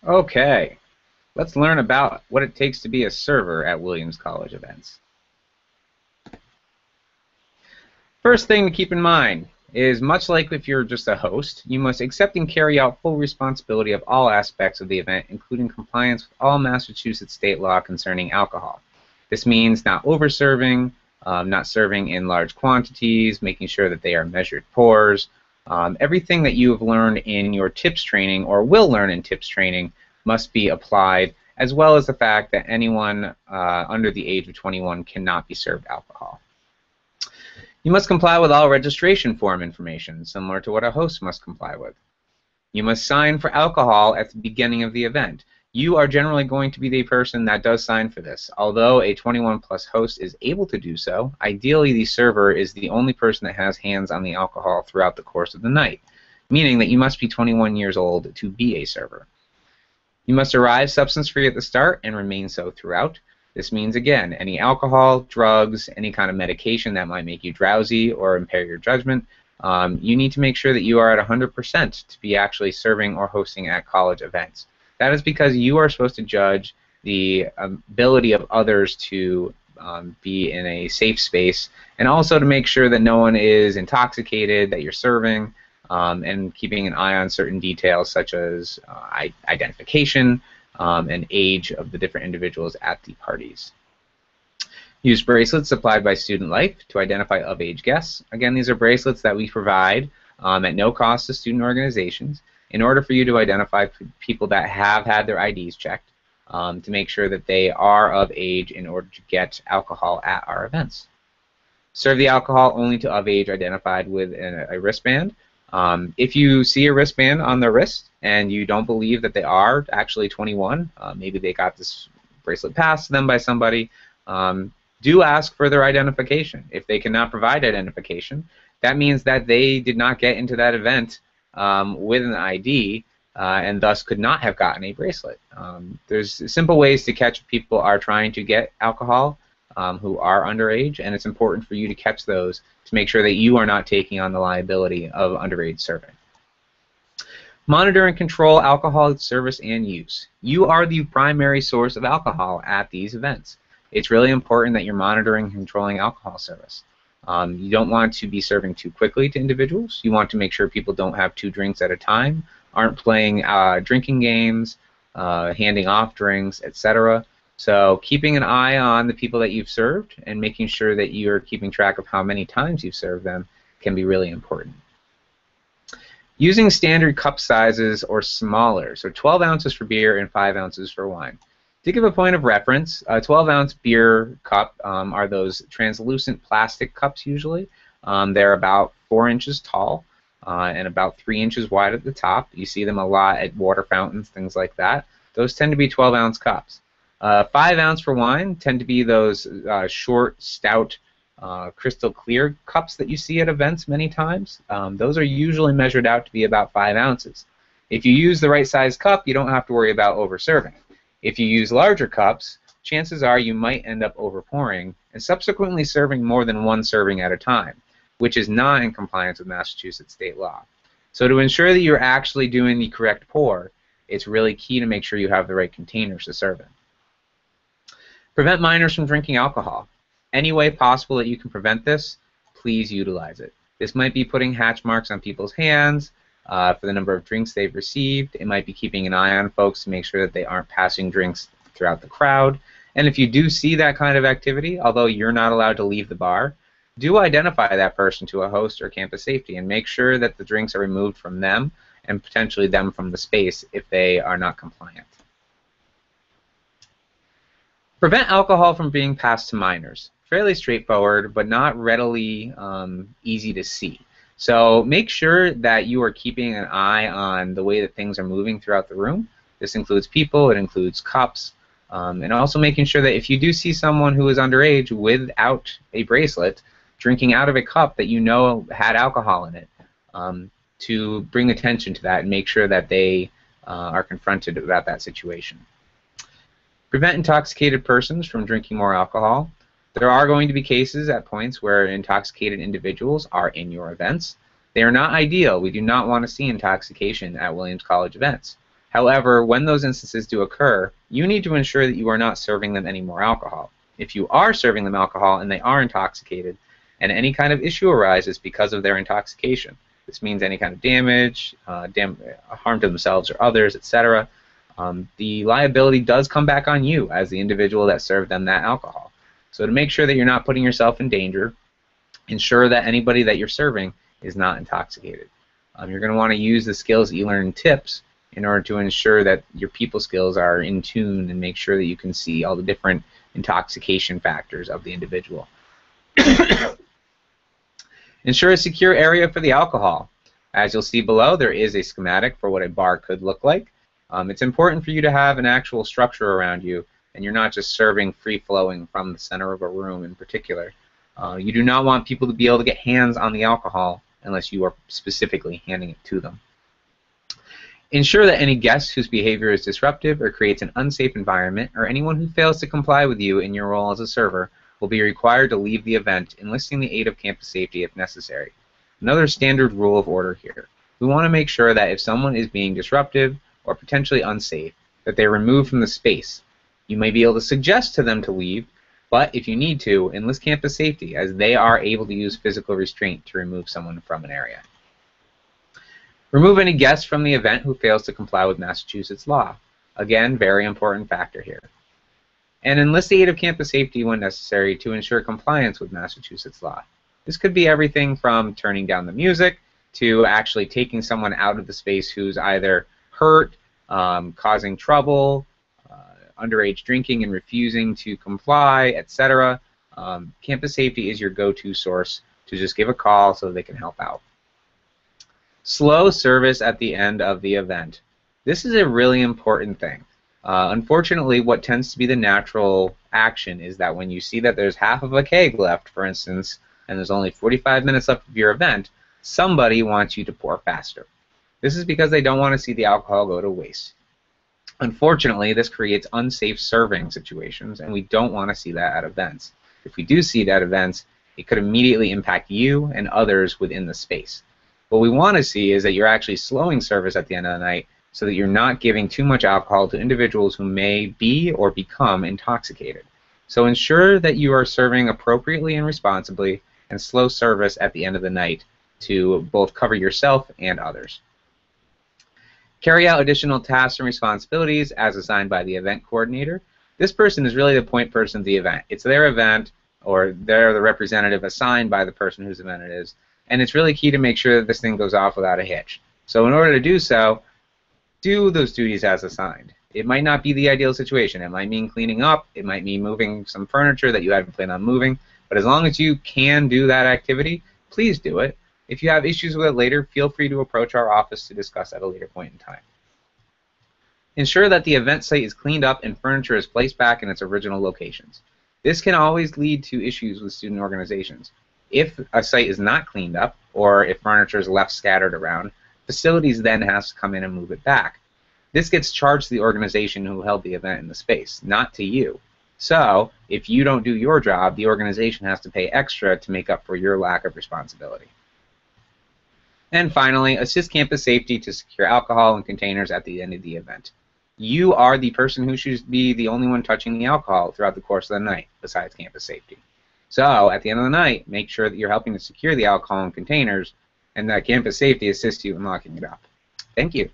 Okay, let's learn about what it takes to be a server at Williams College events. First thing to keep in mind is much like if you're just a host, you must accept and carry out full responsibility of all aspects of the event, including compliance with all Massachusetts state law concerning alcohol. This means not over-serving, not serving in large quantities, making sure that they are measured pours. Everything that you have learned in your TIPS training or will learn in TIPS training must be applied, as well as the fact that anyone under the age of 21 cannot be served alcohol. You must comply with all registration form information, similar to what a host must comply with. You must sign for alcohol at the beginning of the event. You are generally going to be the person that does sign for this. Although a 21 plus host is able to do so, ideally the server is the only person that has hands on the alcohol throughout the course of the night, meaning that you must be 21 years old to be a server. You must arrive substance-free at the start and remain so throughout. This means, again, any alcohol, drugs, any kind of medication that might make you drowsy or impair your judgment, you need to make sure that you are at 100% to be actually serving or hosting at college events. That is because you are supposed to judge the ability of others to be in a safe space, and also to make sure that no one is intoxicated that you're serving, and keeping an eye on certain details such as identification, and age of the different individuals at the parties. Use bracelets supplied by Student Life to identify of-age guests. Again, these are bracelets that we provide at no cost to student organizations in order for you to identify people that have had their IDs checked, to make sure that they are of age in order to get alcohol at our events. Serve the alcohol only to of-age identified with a wristband. If you see a wristband on their wrist and you don't believe that they are actually 21, maybe they got this bracelet passed to them by somebody, do ask for their identification. If they cannot provide identification, that means that they did not get into that event with an ID, and thus could not have gotten a bracelet. There's simple ways to catch if people are trying to get alcohol who are underage, and it's important for you to catch those to make sure that you are not taking on the liability of underage serving. Monitor and control alcohol service and use. You are the primary source of alcohol at these events. It's really important that you're monitoring and controlling alcohol service. You don't want to be serving too quickly to individuals. You want to make sure people don't have 2 drinks at a time, aren't playing drinking games, handing off drinks, etc. So keeping an eye on the people that you've served and making sure that you're keeping track of how many times you've served them can be really important. Using standard cup sizes or smaller, so 12 ounces for beer and 5 ounces for wine. To give a point of reference, a 12-ounce beer cup are those translucent plastic cups usually. They're about 4 inches tall and about 3 inches wide at the top. You see them a lot at water fountains, things like that. Those tend to be 12-ounce cups. 5 ounce for wine tend to be those short, stout, crystal clear cups that you see at events many times. Those are usually measured out to be about 5 ounces. If you use the right size cup, you don't have to worry about over-serving. If you use larger cups, chances are you might end up over-pouring and subsequently serving more than 1 serving at a time, which is not in compliance with Massachusetts state law. So to ensure that you're actually doing the correct pour, it's really key to make sure you have the right containers to serve in. Prevent minors from drinking alcohol. Any way possible that you can prevent this, please utilize it. This might be putting hatch marks on people's hands for the number of drinks they've received. It might be keeping an eye on folks to make sure that they aren't passing drinks throughout the crowd. And if you do see that kind of activity, although you're not allowed to leave the bar, do identify that person to a host or campus safety and make sure that the drinks are removed from them and potentially them from the space if they are not compliant. Prevent alcohol from being passed to minors. Fairly straightforward, but not readily easy to see. So make sure that you are keeping an eye on the way that things are moving throughout the room. This includes people, it includes cups, and also making sure that if you do see someone who is underage without a bracelet drinking out of a cup that you know had alcohol in it, to bring attention to that and make sure that they are confronted about that situation. Prevent intoxicated persons from drinking more alcohol. There are going to be cases at points where intoxicated individuals are in your events. They are not ideal. We do not want to see intoxication at Williams College events. However, when those instances do occur, you need to ensure that you are not serving them any more alcohol. If you are serving them alcohol and they are intoxicated, and any kind of issue arises because of their intoxication, this means any kind of damage, harm to themselves or others, etc., the liability does come back on you as the individual that served them that alcohol. So to make sure that you're not putting yourself in danger, ensure that anybody that you're serving is not intoxicated. You're going to want to use the skills that you learn in TIPS in order to ensure that your people skills are in tune and make sure that you can see all the different intoxication factors of the individual. Ensure a secure area for the alcohol. As you'll see below, there is a schematic for what a bar could look like. It's important for you to have an actual structure around you, and you're not just serving free-flowing from the center of a room in particular. You do not want people to be able to get hands on the alcohol unless you are specifically handing it to them. Ensure that any guest whose behavior is disruptive or creates an unsafe environment, or anyone who fails to comply with you in your role as a server, will be required to leave the event, enlisting the aid of campus safety if necessary. Another standard rule of order here. We want to make sure that if someone is being disruptive or potentially unsafe, that they're removed from the space. You may be able to suggest to them to leave, but if you need to, enlist campus safety, as they are able to use physical restraint to remove someone from an area. Remove any guest from the event who fails to comply with Massachusetts law. Again, very important factor here. And enlist the aid of campus safety when necessary to ensure compliance with Massachusetts law. This could be everything from turning down the music to actually taking someone out of the space who's either hurt, causing trouble, underage drinking and refusing to comply, etc. Campus safety is your go-to source to just give a call so they can help out. Slow service at the end of the event. This is a really important thing. Unfortunately, what tends to be the natural action is that when you see that there's half of a keg left, for instance, and there's only 45 minutes left of your event, somebody wants you to pour faster. This is because they don't want to see the alcohol go to waste. Unfortunately, this creates unsafe serving situations, and we don't want to see that at events. If we do see it at events, it could immediately impact you and others within the space. What we want to see is that you're actually slowing service at the end of the night so that you're not giving too much alcohol to individuals who may be or become intoxicated. So ensure that you are serving appropriately and responsibly, and slow service at the end of the night to both cover yourself and others. Carry out additional tasks and responsibilities as assigned by the event coordinator. This person is really the point person of the event. It's their event, or they're the representative assigned by the person whose event it is, and it's really key to make sure that this thing goes off without a hitch. So in order to do so, do those duties as assigned. It might not be the ideal situation. It might mean cleaning up. It might mean moving some furniture that you hadn't planned on moving. But as long as you can do that activity, please do it. If you have issues with it later, feel free to approach our office to discuss at a later point in time. Ensure that the event site is cleaned up and furniture is placed back in its original locations. This can always lead to issues with student organizations. If a site is not cleaned up, or if furniture is left scattered around, facilities then has to come in and move it back. This gets charged to the organization who held the event in the space, not to you. So, if you don't do your job, the organization has to pay extra to make up for your lack of responsibility. And finally, assist campus safety to secure alcohol and containers at the end of the event. You are the person who should be the only one touching the alcohol throughout the course of the night, besides campus safety. So, at the end of the night, make sure that you're helping to secure the alcohol and containers, and that campus safety assists you in locking it up. Thank you.